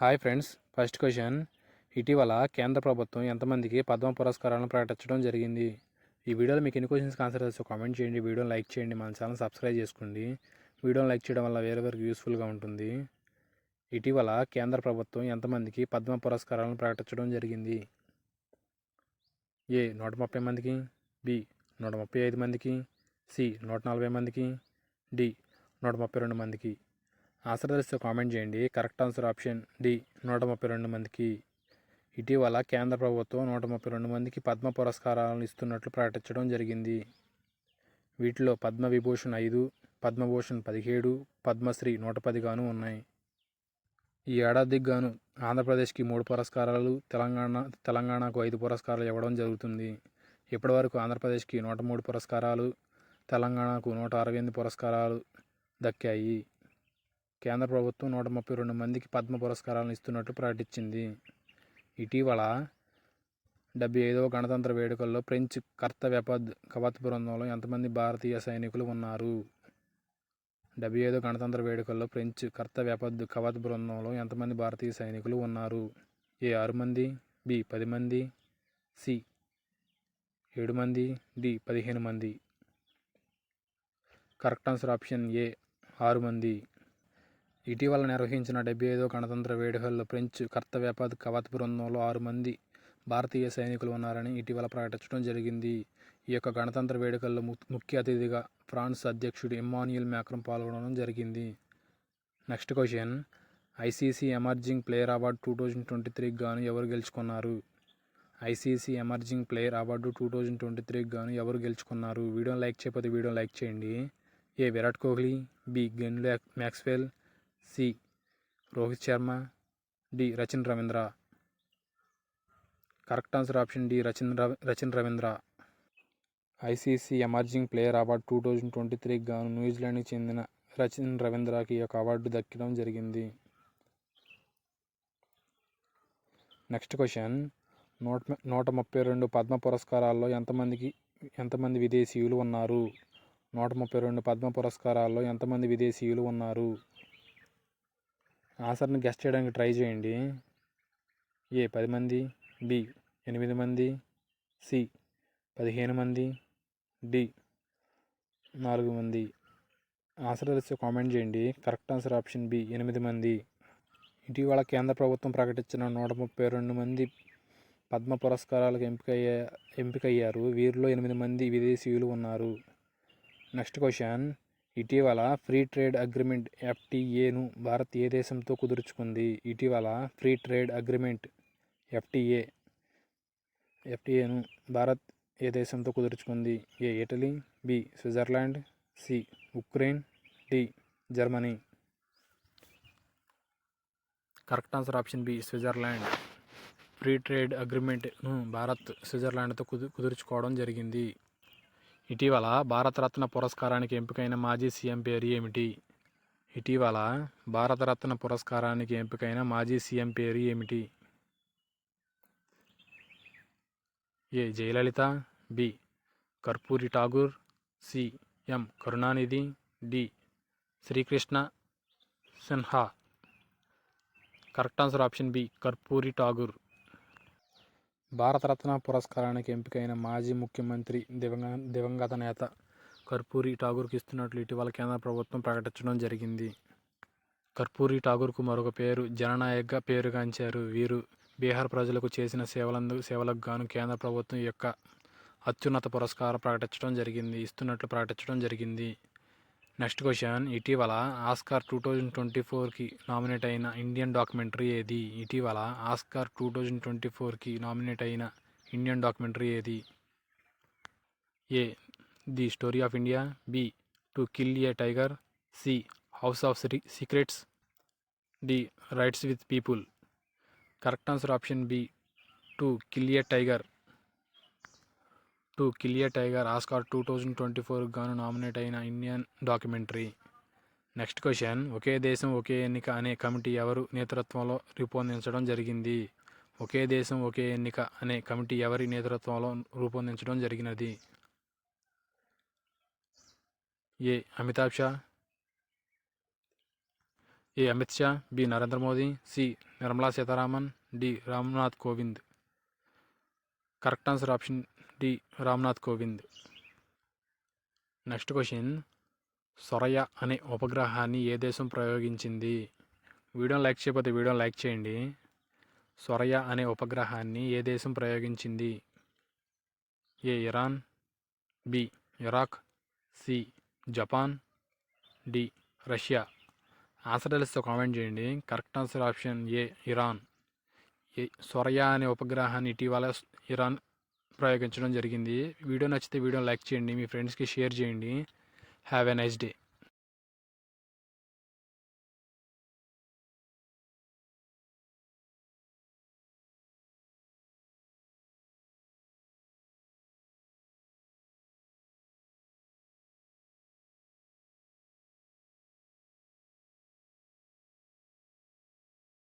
Hi friends, first question. ఇటీవల కేంద్ర ప్రభుత్వం ఎంతమందికి పద్మ పురస్కారాలను ప్రకటించడం జరిగింది? ఈ వీడియోలో మీకు ఎన్ని క్వశ్చన్స్కి ఆన్సర్ చేస్తే కామెంట్ చేయండి, వీడియోని లైక్ చేయండి, మన ఛానల్ సబ్స్క్రైబ్ చేసుకోండి. వీడియోని లైక్ చేయడం వల్ల వేరే వరకు యూస్ఫుల్గా ఉంటుంది. ఇటీవల కేంద్ర ప్రభుత్వం ఎంతమందికి పద్మ పురస్కారాలను ప్రకటించడం జరిగింది? ఏ 130 మందికి, బి 135 మందికి, సి 140 మందికి, డి 132 మందికి. ఆన్సర్ తెలిస్తే కామెంట్ చేయండి. కరెక్ట్ ఆన్సర్ ఆప్షన్ డి 132 మందికి. ఇటీవల కేంద్ర ప్రభుత్వం 132 మందికి పద్మ పురస్కారాలను ఇస్తున్నట్లు ప్రకటించడం జరిగింది. వీటిలో పద్మవిభూషణ్ 5, పద్మభూషణ్ 17, పద్మశ్రీ 110 గాను ఉన్నాయి. ఈ ఏడాదికి గాను ఆంధ్రప్రదేశ్కి 3 పురస్కారాలు, తెలంగాణకు 5 పురస్కారాలు ఇవ్వడం జరుగుతుంది. ఇప్పటివరకు ఆంధ్రప్రదేశ్కి 103 పురస్కారాలు, తెలంగాణకు 168 పురస్కారాలు దక్కాయి. కేంద్ర ప్రభుత్వం 132 మందికి పద్మ పురస్కారాలను ఇస్తున్నట్లు ప్రకటించింది. ఇటీవల 75వ గణతంత్ర వేడుకల్లో ఫ్రెంచ్ కర్తవ్యపథ్ కవాత్ బృందంలో ఎంతమంది భారతీయ సైనికులు ఉన్నారు? 75వ గణతంత్ర వేడుకల్లో ఫ్రెంచ్ కర్తవ్యపథ్ కవాత్ బృందంలో ఎంతమంది భారతీయ సైనికులు ఉన్నారు? ఏ 6 మంది, బి 10 మంది, సి 7 మంది, డి 15 మంది. కరెక్ట్ ఆన్సర్ ఆప్షన్ ఏ 6 మంది. ఇటీవల నిర్వహించిన 75వ గణతంత్ర వేడుకల్లో ఫ్రెంచ్ కర్తవ్యపథ్ కవాత్ బృందంలో 6 మంది భారతీయ సైనికులు ఉన్నారని ఇటీవల ప్రకటించడం జరిగింది. ఈ యొక్క గణతంత్ర వేడుకల్లో ముఖ్య అతిథిగా ఫ్రాన్స్ అధ్యక్షుడు ఇమ్మాన్యుయల్ మ్యాక్రాన్ పాల్గొనడం జరిగింది. Next question. ICC emerging player award 2023 గాను ఎవరు గెలుచుకున్నారు? ఐసీసీ ఎమర్జింగ్ ప్లేయర్ అవార్డు 2023 గాను ఎవరు గెలుచుకున్నారు? వీడియోని లైక్ చేయకపోతే వీడియోని లైక్ చేయండి. A Virat Kohli, B Glenn Maxwell, C Rohit Sharma, D Rachin Ravindra. Correct answer option D Rachin Ravindra. ICC emerging player award 2023 గాను న్యూజిలాండ్కి చెందిన రచిన్ రవీంద్రకి ఈ యొక్క అవార్డు దక్కడం జరిగింది. Next question. 132 పద్మ పురస్కారాల్లో ఎంతమంది విదేశీయులు ఉన్నారు? 132 పద్మ పురస్కారాల్లో ఎంతమంది విదేశీయులు ఉన్నారు? ఆన్సర్ని గెస్ చేయడానికి ట్రై చేయండి. ఏ 10 మంది, బి 8 మంది, సి 15 మంది, డి 4 మంది. ఆన్సర్ తెలిస్తే కామెంట్ చేయండి. కరెక్ట్ ఆన్సర్ ఆప్షన్ బి 8 మంది. ఇటీవల కేంద్ర ప్రభుత్వం ప్రకటించిన 132 మంది పద్మ పురస్కారాలకు ఎంపికయ్యారు. వీరిలో 8 మంది విదేశీయులు ఉన్నారు. Next question. ఇటీవల ఫ్రీ ట్రేడ్ అగ్రిమెంట్ FTAను భారత్ ఏ దేశంతో కుదుర్చుకుంది? ఇటీవల ఫ్రీ ట్రేడ్ అగ్రిమెంట్ FTAను భారత్ ఏ దేశంతో కుదుర్చుకుంది? A Italy, B Switzerland, C Ukraine, D Germany. Correct answer option B Switzerland. Free trade అగ్రిమెంట్ను భారత్ స్విట్జర్లాండ్తో కుదుర్చుకోవడం జరిగింది. ఇటీవల భారతరత్న పురస్కారానికి ఎంపికైన మాజీ సీఎం పేరు ఏమిటి? ఇటీవల భారతరత్న పురస్కారానికి ఎంపికైన మాజీ సీఎం పేరు ఏమిటి? A Jayalalithaa, B Karpoori Thakur, C M Karunanidhi, D Srikrishna Sinha. Correct answer option B Karpoori Thakur. Bharat Ratna పురస్కారానికి ఎంపికైన మాజీ ముఖ్యమంత్రి దివంగత నేత కర్పూరి ఠాగూర్కి ఇస్తున్నట్లు ఇటీవల కేంద్ర ప్రభుత్వం ప్రకటించడం జరిగింది. కర్పూరి ఠాగూర్కు మరొక పేరు జననాయక్గా పేరుగాంచారు. వీరు బీహార్ ప్రజలకు చేసిన సేవలకు గాను కేంద్ర ప్రభుత్వం ఈ యొక్క అత్యున్నత పురస్కారం ఇస్తున్నట్లు ప్రకటించడం జరిగింది. Next question. ఇటీవల ఆస్కార్ 2024కి నామినేట్ అయిన ఇండియన్ డాక్యుమెంటరీ ఏది? ఇటీవల ఆస్కార్ 2024కి నామినేట్ అయిన ఇండియన్ డాక్యుమెంటరీ ఏది? A the story of India, B to kill a tiger, C house of secrets, D rights with people. Correct answer option B to kill a tiger. To kill a tiger Oscar 2024 గాను nominate అయిన Indian documentary. Next question. ఒకే దేశం ఒకే ఎన్నిక అనే committee ఎవరు నేతృత్వంలో రూపొందించడం జరిగింది? ఒకే దేశం ఒకే ఎన్నిక అనే కమిటీ ఎవరి నేతృత్వంలో రూపొందించడం జరిగినది? A Amit Shah, B Narendra Modi, C Nirmala Sitharaman, D Ramnath Kovind. Correct answer option D Ramnath Kovind. Next question, Soraya అనే ఉపగ్రహాన్ని ఏ దేశం ప్రయోగించింది? వీడియోని లైక్ చేయకపోతే వీడియోని లైక్ చేయండి. సొరయ అనే ఉపగ్రహాన్ని ఏ దేశం ప్రయోగించింది? A Iran, B Iraq, C Japan, D Russia. Answer తెలిస్తే కామెంట్ చేయండి. Correct answer option A Iran. Soraya అనే ఉపగ్రహాన్ని ఇటీవల ఇరాన్ ప్రయోగించడం జరిగింది. వీడియో నచ్చితే వీడియోని లైక్ చేయండి, మీ ఫ్రెండ్స్కి షేర్ చేయండి. Have a nice day.